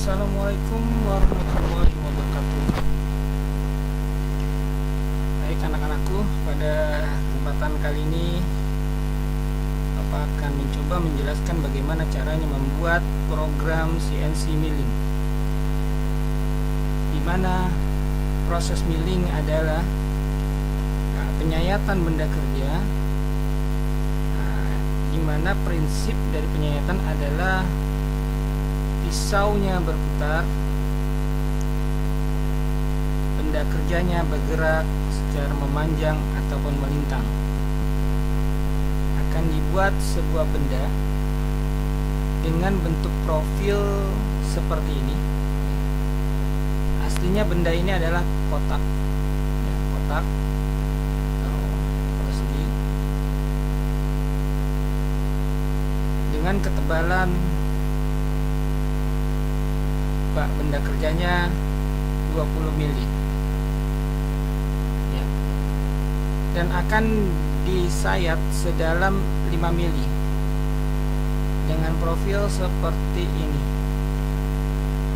Assalamualaikum warahmatullahi wabarakatuh. Baik anak-anakku, pada kesempatan kali ini Bapak akan mencoba menjelaskan bagaimana caranya membuat program CNC milling, di mana proses milling adalah penyayatan benda kerja, di mana prinsip dari penyayatan adalah pisaunya berputar, benda kerjanya bergerak secara memanjang ataupun melintang. Akan dibuat sebuah benda dengan bentuk profil seperti ini. Aslinya benda ini adalah kotak, kotak persegi dengan ketebalan benda kerjanya 20 mili ya, dan akan disayat sedalam 5 mili dengan profil seperti ini.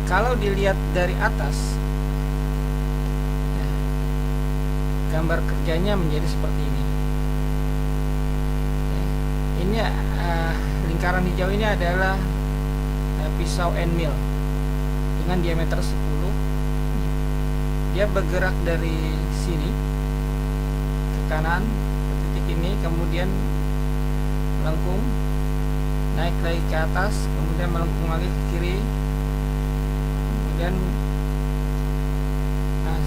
Kalau dilihat dari atas ya, gambar kerjanya menjadi seperti ini ya. Ini lingkaran hijau ini adalah pisau end mill dengan diameter 10. Dia bergerak dari sini ke kanan ke titik ini, kemudian melengkung naik lagi ke atas, kemudian melengkung lagi ke kiri, kemudian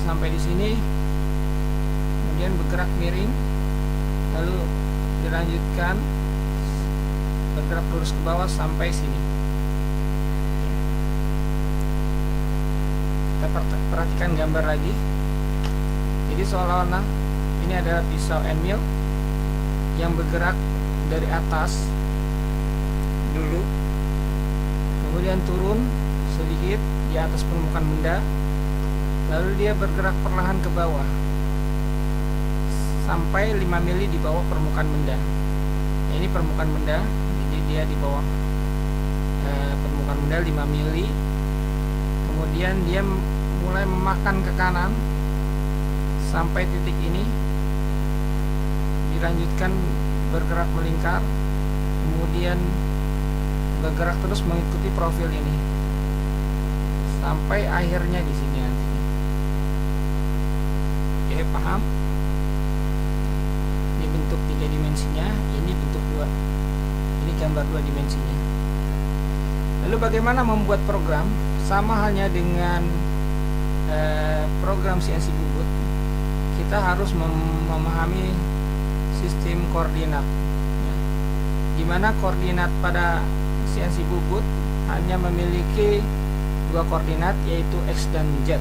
sampai di sini, kemudian bergerak miring, lalu dilanjutkan bergerak lurus ke bawah sampai sini. Kita perhatikan gambar lagi. Jadi seolah-olah ini adalah pisau end mill yang bergerak dari atas dulu, kemudian turun sedikit di atas permukaan benda, lalu dia bergerak perlahan ke bawah sampai 5 mili di bawah permukaan benda. Ini permukaan benda, jadi dia di bawah permukaan benda 5 mili. Kemudian dia mulai memakan ke kanan sampai titik ini, dilanjutkan bergerak melingkar, kemudian bergerak terus mengikuti profil ini sampai akhirnya di sini nanti. Oke, paham? Ini bentuk 3 dimensinya, ini bentuk 2. Ini gambar 2 dimensinya. Lalu bagaimana membuat program? Sama halnya dengan program CNC bubut, kita harus memahami sistem koordinat ya, dimana koordinat pada CNC bubut hanya memiliki 2 koordinat, yaitu X dan Z ya.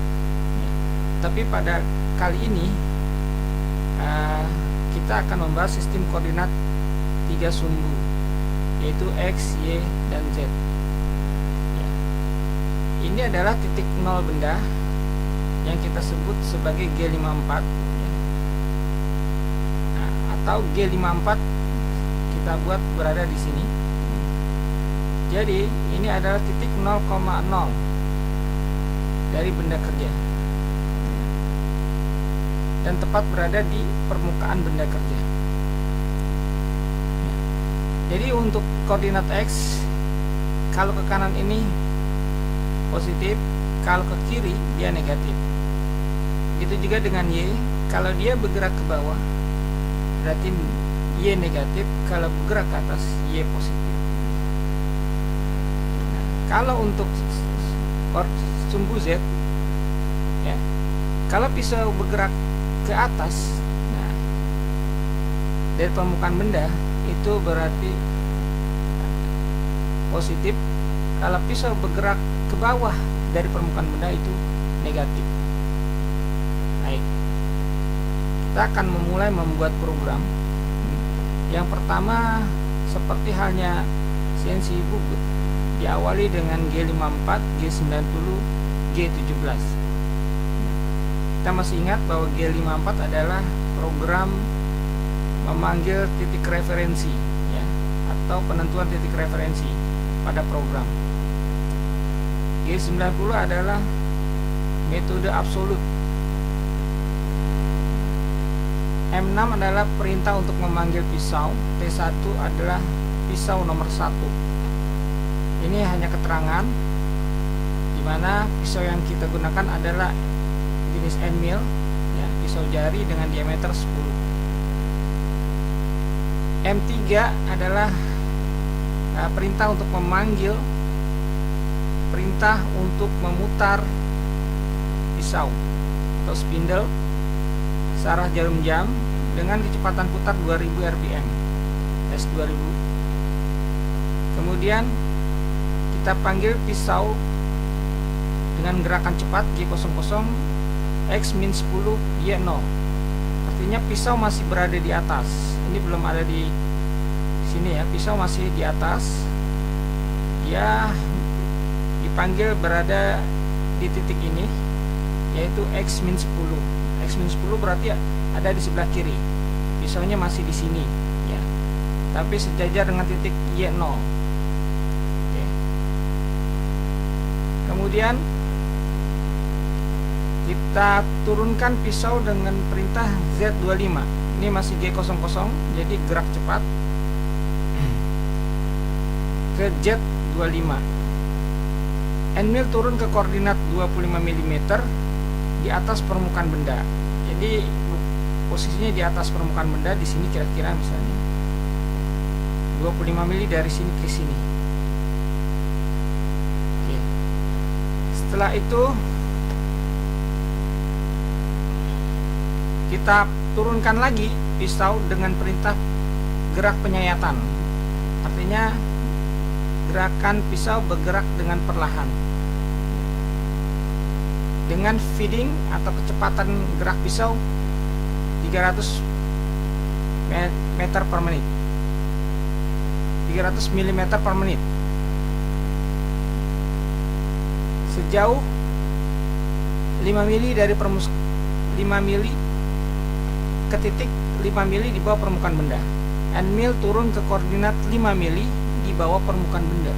Tapi pada kali ini kita akan membahas sistem koordinat 3 sumbu, yaitu X, Y, dan Z. Ini adalah titik nol benda yang kita sebut sebagai G54 ya. Atau G54 kita buat berada di sini. Jadi ini adalah titik 0,0 dari benda kerja dan tepat berada di permukaan benda kerja. Jadi untuk koordinat X, kalau ke kanan ini positif, kalau ke kiri dia negatif. Itu juga dengan Y, kalau dia bergerak ke bawah berarti Y negatif, kalau bergerak ke atas Y positif. Nah, kalau untuk sumbu Z ya, kalau pisau bergerak ke atas, nah, dari permukaan benda itu berarti positif. Kalau pisau bergerak ke bawah dari permukaan benda itu negatif. Baik, kita akan memulai membuat program. Yang pertama, seperti halnya CNC bubut, diawali dengan G54, G90, G17. Kita masih ingat bahwa G54 adalah program memanggil titik referensi ya, atau penentuan titik referensi pada program. G90 adalah metode absolut. M6 adalah perintah untuk memanggil pisau. T1 adalah pisau nomor 1. Ini hanya keterangan di mana pisau yang kita gunakan adalah jenis end mill, ya, pisau jari dengan diameter 10. M3 adalah perintah untuk memanggil, perintah untuk memutar pisau atau spindle searah jarum jam dengan kecepatan putar 2000 rpm S2000. Kemudian kita panggil pisau dengan gerakan cepat G00 X-10 Y0. Artinya pisau masih berada di atas. Ini belum ada di sini ya, pisau masih di atas. Ya, dipanggil berada di titik ini, yaitu X-10. X-10 berarti ada di sebelah kiri. Pisaunya masih di sini ya. Tapi sejajar dengan titik Y0. Oke. Kemudian kita turunkan pisau dengan perintah Z25. Ini masih G00, jadi gerak cepat ke Z25. End mill turun ke koordinat 25 mm di atas permukaan benda. Jadi posisinya di atas permukaan benda, di sini kira-kira misalnya 25 mm dari sini ke sini. Oke. Setelah itu kita turunkan lagi pisau dengan perintah gerak penyayatan. Artinya gerakan pisau bergerak dengan perlahan dengan feeding atau kecepatan gerak pisau 300 meter per menit, 300 mm per menit, sejauh 5 mili dari 5 mili ke titik 5 mili di bawah permukaan benda. End mill turun ke koordinat 5 mili di bawah permukaan benda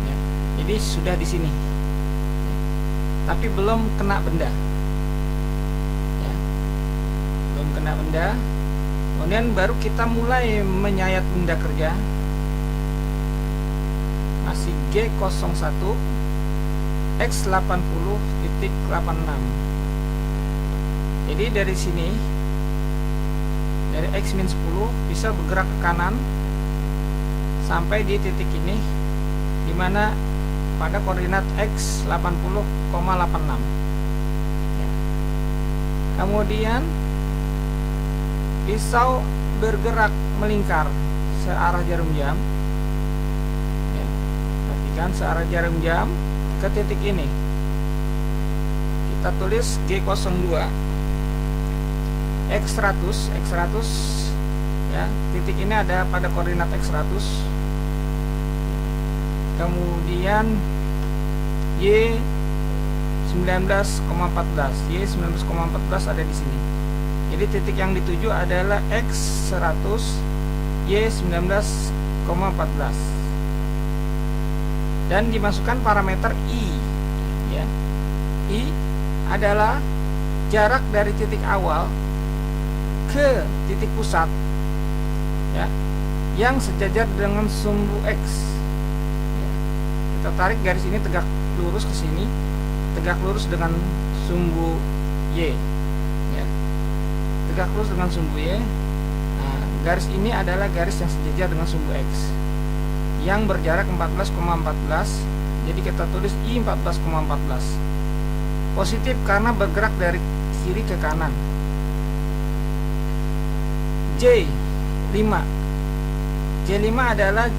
ya, jadi sudah di sini tapi belum kena benda ya, belum kena benda. Kemudian baru kita mulai menyayat benda kerja, masih G01 X80.86. Jadi dari sini, dari X-10 bisa bergerak ke kanan sampai di titik ini, dimana pada koordinat X80,86 ya. Kemudian pisau bergerak melingkar searah jarum jam ya. Perhatikan searah jarum jam ke titik ini, kita tulis G02 X100 ya, titik ini ada pada koordinat X100. Kemudian Y19,14 ada di sini. Jadi titik yang dituju adalah X100 Y19,14 dan dimasukkan parameter I ya. I adalah jarak dari titik awal ke titik pusat ya, yang sejajar dengan sumbu X ya. Kita tarik garis ini tegak lurus ke sini, tegak lurus dengan sumbu Y ya. Tegak lurus dengan sumbu Y. Nah, garis ini adalah garis yang sejajar dengan sumbu X yang berjarak 14,14. Jadi kita tulis I 14,14. Positif karena bergerak dari kiri ke kanan. J5 adalah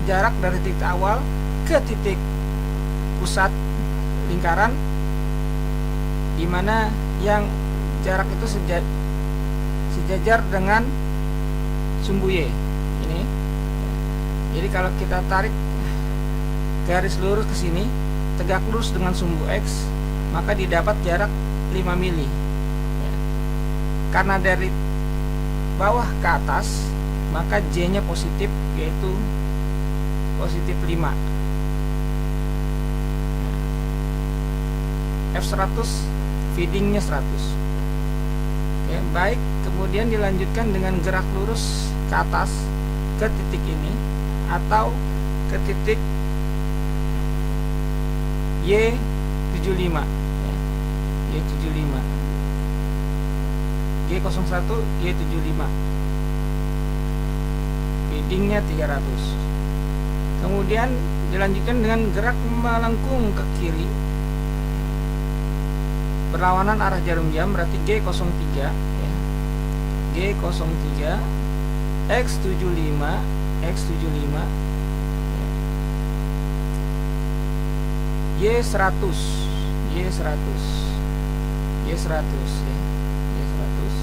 jarak dari titik awal ke titik pusat lingkaran, dimana yang jarak itu sejajar dengan sumbu Y ini. Jadi kalau kita tarik garis lurus ke sini, tegak lurus dengan sumbu X, maka didapat jarak 5 mili ya. Karena dari bawah ke atas, maka J nya positif, yaitu positif 5. F100 feedingnya 100. Oke, baik, kemudian dilanjutkan dengan gerak lurus ke atas ke titik ini atau ke titik Y75 ya. Y75 G01 Y75 feedingnya 300. Kemudian dilanjutkan dengan gerak melengkung ke kiri berlawanan arah jarum jam, berarti G03 ya. G03 X75 X75 Y100 Y100 Y100 ya. Y100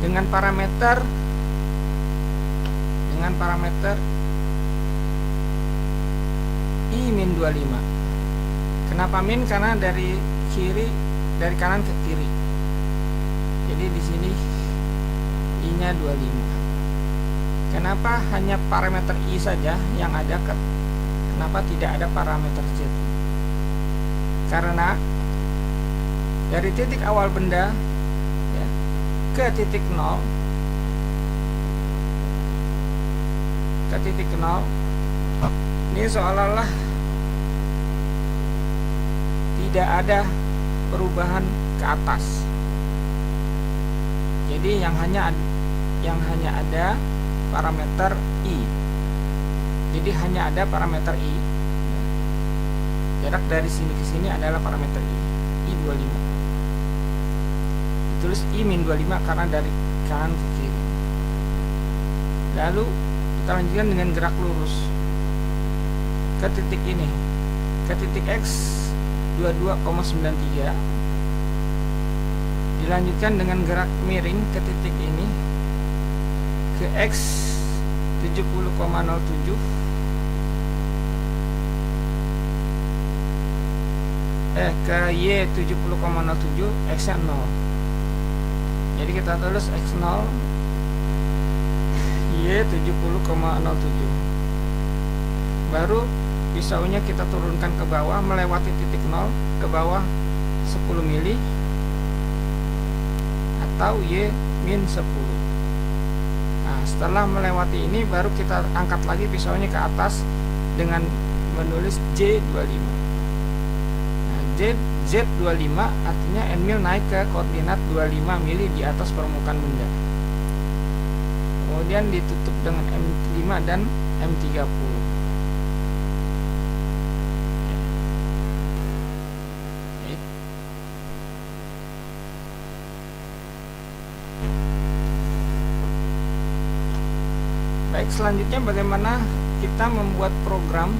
dengan parameter I-25. Kenapa min? Karena dari kanan ke kiri. Jadi di sini I-nya 25. Kenapa hanya parameter I saja yang ada? Kenapa tidak ada parameter Z? Karena dari titik awal benda ya, ke titik 0 ini seolah-olah tidak ada perubahan ke atas. Jadi yang hanya ada parameter I. Jadi hanya ada parameter I. Jarak dari sini ke sini adalah parameter I. I25. Ditulis I-25 karena dari kanan ke kiri. Lalu kita lanjutkan dengan gerak lurus ke titik ini, ke titik X22,93. Dilanjutkan dengan gerak miring ke titik ini, ke X70,07, ke Y70,07, X nya 0. Jadi kita tulis X0 Y70,07. Baru pisaunya kita turunkan ke bawah melewati titik 0 ke bawah 10 mili atau Y-10. Nah, setelah melewati ini baru kita angkat lagi pisaunya ke atas dengan menulis J25. Nah, Z25 artinya N mil naik ke koordinat 25 mili di atas permukaan benda. Kemudian ditutup dengan M5 dan M30. Baik, selanjutnya bagaimana kita membuat program,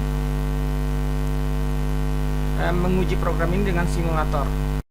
menguji program ini dengan simulator.